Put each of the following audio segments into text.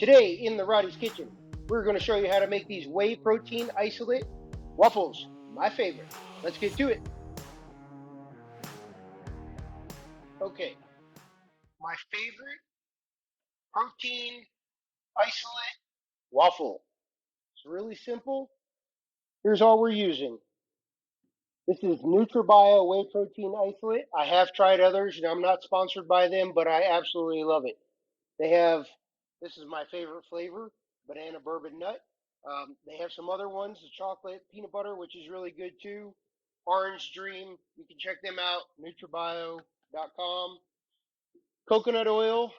Today in the Roddy's Kitchen, we're going to show you how to make these whey protein isolate waffles. My favorite. Let's get to it. Okay, my favorite protein isolate waffle. It's really simple. Here's all we're using. This is NutriBio Whey Protein Isolate. I have tried others, and I'm not sponsored by them, but I absolutely love it. They have, this is my favorite flavor, banana bourbon nut. They have some other ones, the chocolate peanut butter, which is really good too. Orange Dream, you can check them out, nutribio.com. Coconut oil,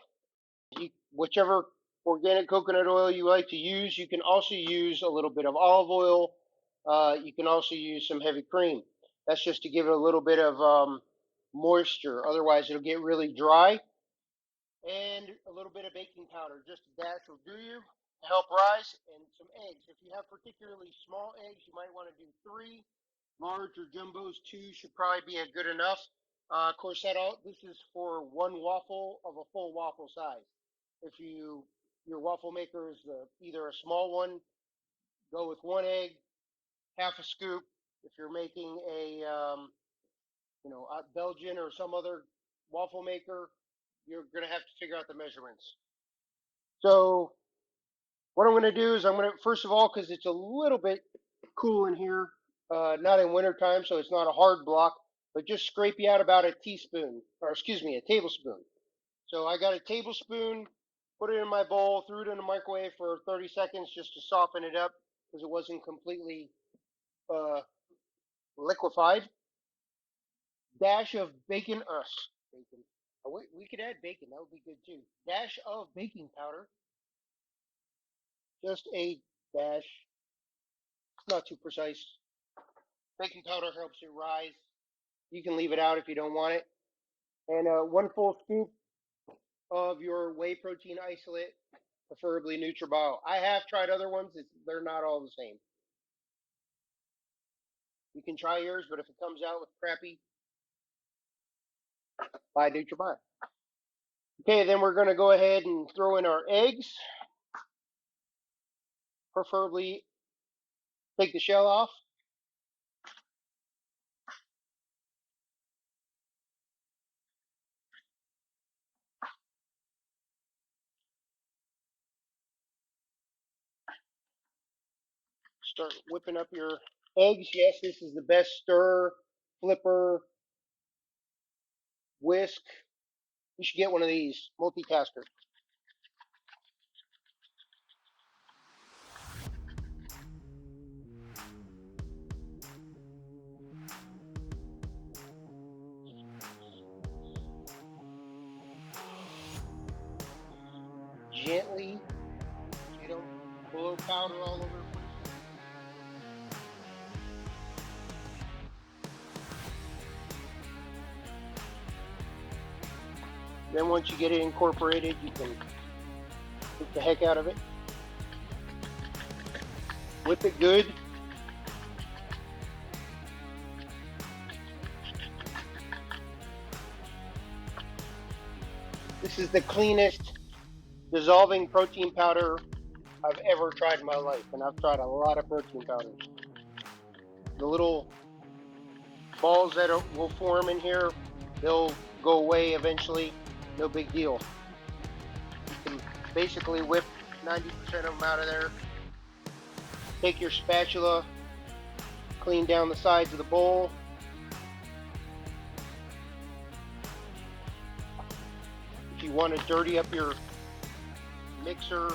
whichever organic coconut oil you like to use. You can also use a little bit of olive oil. You can also use some heavy cream. That's just to give it a little bit of moisture. Otherwise, it'll get really dry. And a little bit of baking powder, just a dash will do you to help rise, and some eggs. If you have particularly small eggs, you might want to do 3. Large or jumbos, 2 should probably be good enough. Of course, this is for 1 waffle of a full waffle size. If your waffle maker is either a small one, go with 1 egg, half a scoop. If you're making a a Belgian or some other waffle maker, you're gonna have to figure out the measurements. So what I'm going to do is I'm going to, first of all, because it's a little bit cool in here, not in winter time, so it's not a hard block, but just scrape you out about a teaspoon, or excuse me, a tablespoon. So I got a tablespoon, put it in my bowl, threw it in the microwave for 30 seconds just to soften it up because it wasn't completely liquefied. Dash of bacon. Oh, we could add bacon, that would be good too. Dash of baking powder. Just a dash. It's not too precise. Baking powder helps it rise. You can leave it out if you don't want it. And 1 full scoop of your whey protein isolate, preferably NutriBio. I have tried other ones. They're not all the same. You can try yours, but if it comes out with crappy, buy NutriBio. Okay, then we're going to go ahead and throw in our eggs. Preferably take the shell off. Start whipping up your eggs. Yes, this is the best stir, flipper, whisk. You should get one of these, multitasker. Gently, so you don't blow powder all over the place. Then once you get it incorporated, you can whip the heck out of it. Whip it good. This is the cleanest dissolving protein powder I've ever tried in my life, and I've tried a lot of protein powders. The little balls that will form in here, they'll go away eventually. No big deal. You can basically whip 90% of them out of there. Take your spatula, clean down the sides of the bowl. If you want to dirty up your mixer,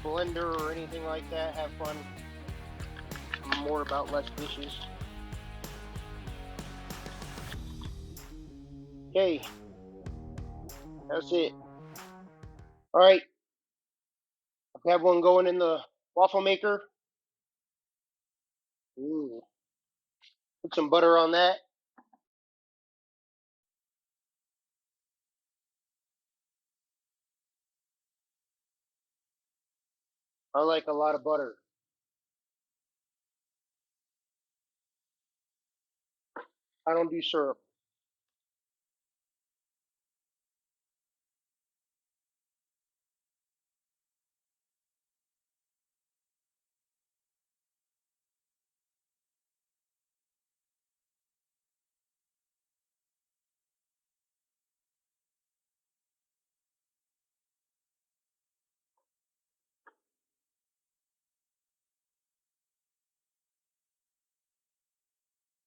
blender, or anything like that, have fun. I'm more about less dishes. Okay, that's it. All right, I have one going in the waffle maker. Ooh. Put some butter on that. I like a lot of butter. I don't do syrup.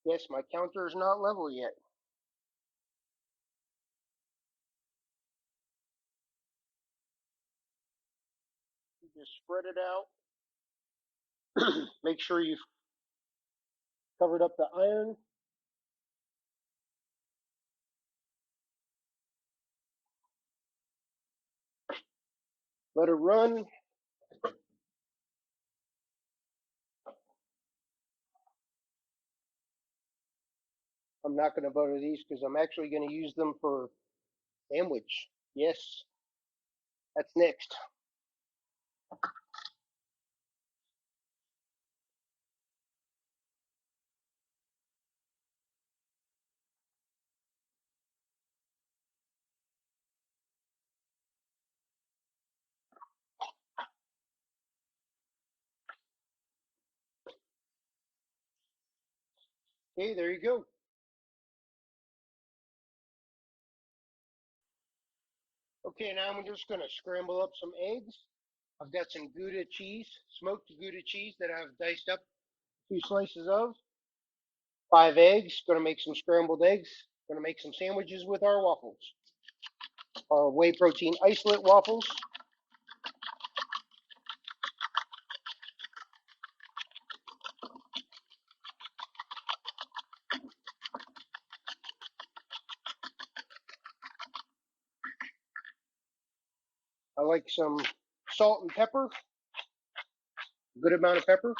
Yes, my counter is not level yet. You just spread it out. Make sure you've covered up the iron. Let it run. I'm not going to butter these because I'm actually going to use them for sandwich. Yes, that's next. Okay, there you go. Okay, now I'm just going to scramble up some eggs. I've got some Gouda cheese, smoked Gouda cheese that I've diced up 2 slices of. 5 eggs. Going to make some scrambled eggs. Going to make some sandwiches with our waffles. Our Whey Protein Isolate waffles. I like some salt and pepper. A good amount of pepper.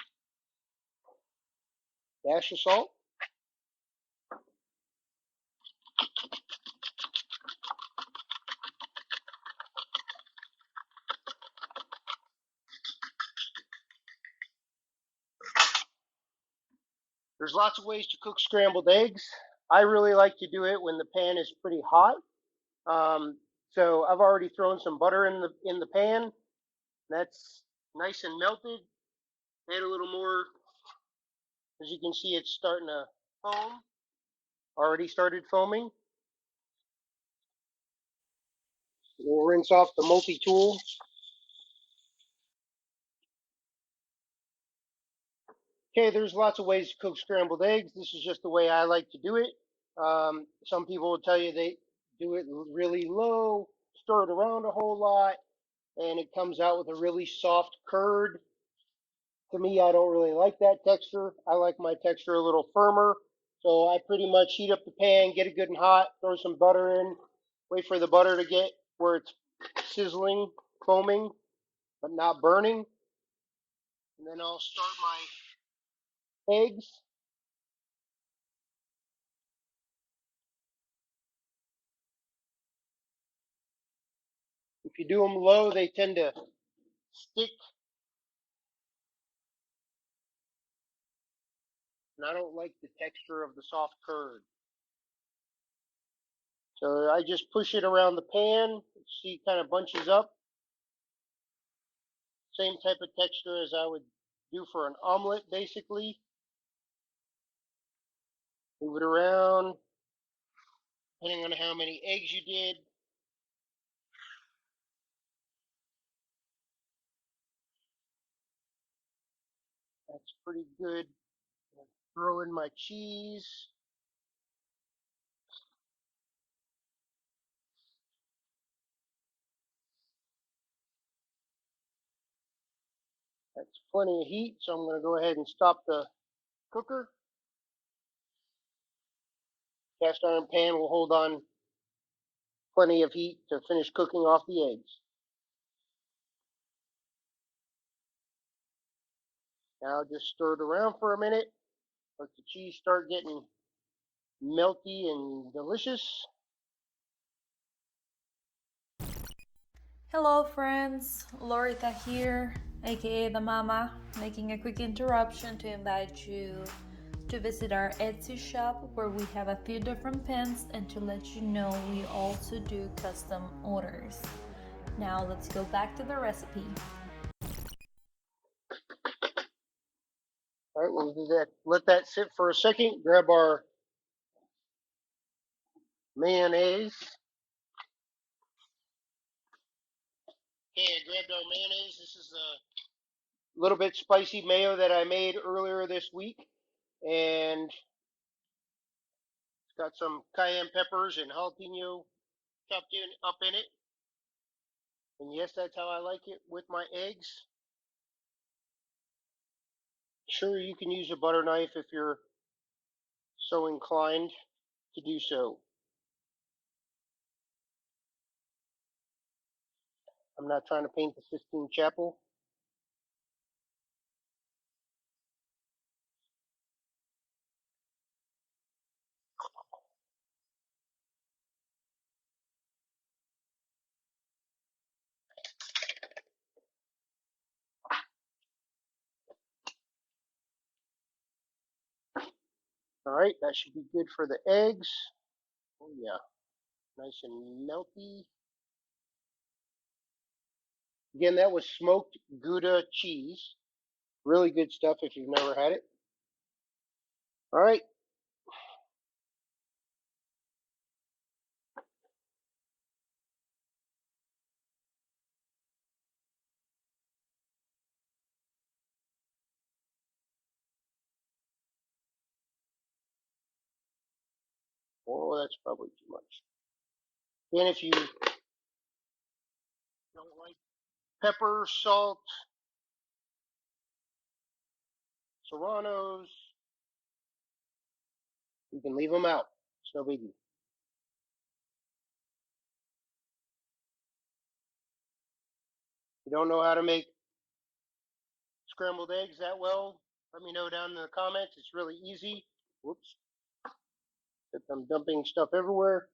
Dash of salt. There's lots of ways to cook scrambled eggs. I really like to do it when the pan is pretty hot. So I've already thrown some butter in the pan. That's nice and melted. Add a little more. As you can see, it's starting to foam. Already started foaming. We'll rinse off the multi-tool. Okay, there's lots of ways to cook scrambled eggs. This is just the way I like to do it. Some people will tell you they do it really low, stir it around a whole lot, and it comes out with a really soft curd. To me, I don't really like that texture. I like my texture a little firmer. So I pretty much heat up the pan, get it good and hot, throw some butter in, wait for the butter to get where it's sizzling, foaming, but not burning. And then I'll start my eggs. If you do them low, they tend to stick, and I don't like the texture of the soft curd. So I just push it around the pan. See, it kind of bunches up. Same type of texture as I would do for an omelet, basically. Move it around, depending on how many eggs you did. That's pretty good. Throw in my cheese. That's plenty of heat, so I'm going to go ahead and stop the cooker. Cast iron pan will hold on plenty of heat to finish cooking off the eggs. Now just stir it around for a minute. Let the cheese start getting melty and delicious. Hello friends, Lorita here, aka the Mama, making a quick interruption to invite you to visit our Etsy shop where we have a few different pins and to let you know we also do custom orders. Now let's go back to the recipe. All right, we'll do that. Let that sit for a second. Grab our mayonnaise. Okay, I grabbed our mayonnaise. This is a little bit spicy mayo that I made earlier this week. And Got some cayenne peppers and jalapeno chopped up in it. And yes, that's how I like it with my eggs. Sure, you can use a butter knife if you're so inclined to do so. I'm not trying to paint the Sistine Chapel. All right, that should be good for the eggs. Oh yeah, nice and melty. Again, that was smoked Gouda cheese. Really good stuff if you've never had it. All right. Oh, that's probably too much. And if you don't like pepper, salt, serranos, you can leave them out. It's no biggie. If you don't know how to make scrambled eggs that well, let me know down in the comments. It's really easy. Whoops. I'm dumping stuff everywhere.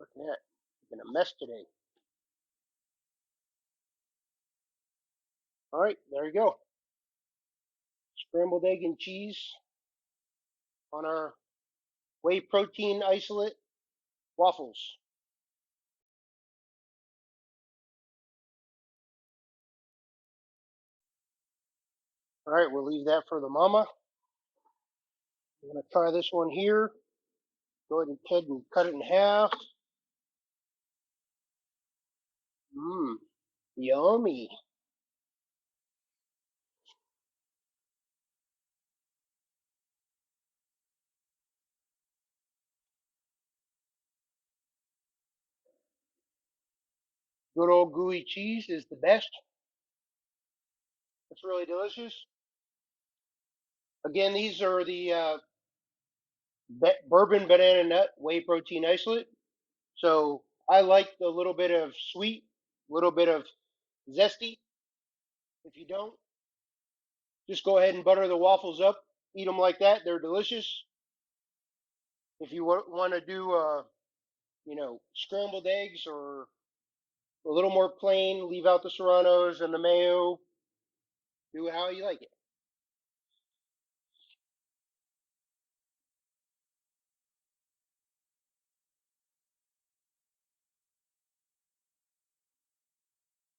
Look at that. I'm in a mess today. All right, there you go. Scrambled egg and cheese on our Whey Protein Isolate waffles. All right, we'll leave that for the mama. I'm going to try this one here. Go ahead and cut it in half. Mmm, yummy. Good old gooey cheese is the best. It's really delicious. Again, these are the Bourbon Banana Nut Whey Protein Isolate. So I like the little bit of sweet, little bit of zesty. If you don't, just go ahead and butter the waffles up. Eat them like that. They're delicious. If you want to do, scrambled eggs or a little more plain, leave out the serranos and the mayo. Do it how you like it.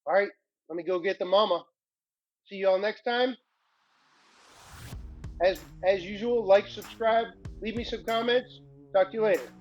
All right, let me go get the mama. See y'all next time. As usual, like, subscribe, leave me some comments. Talk to you later.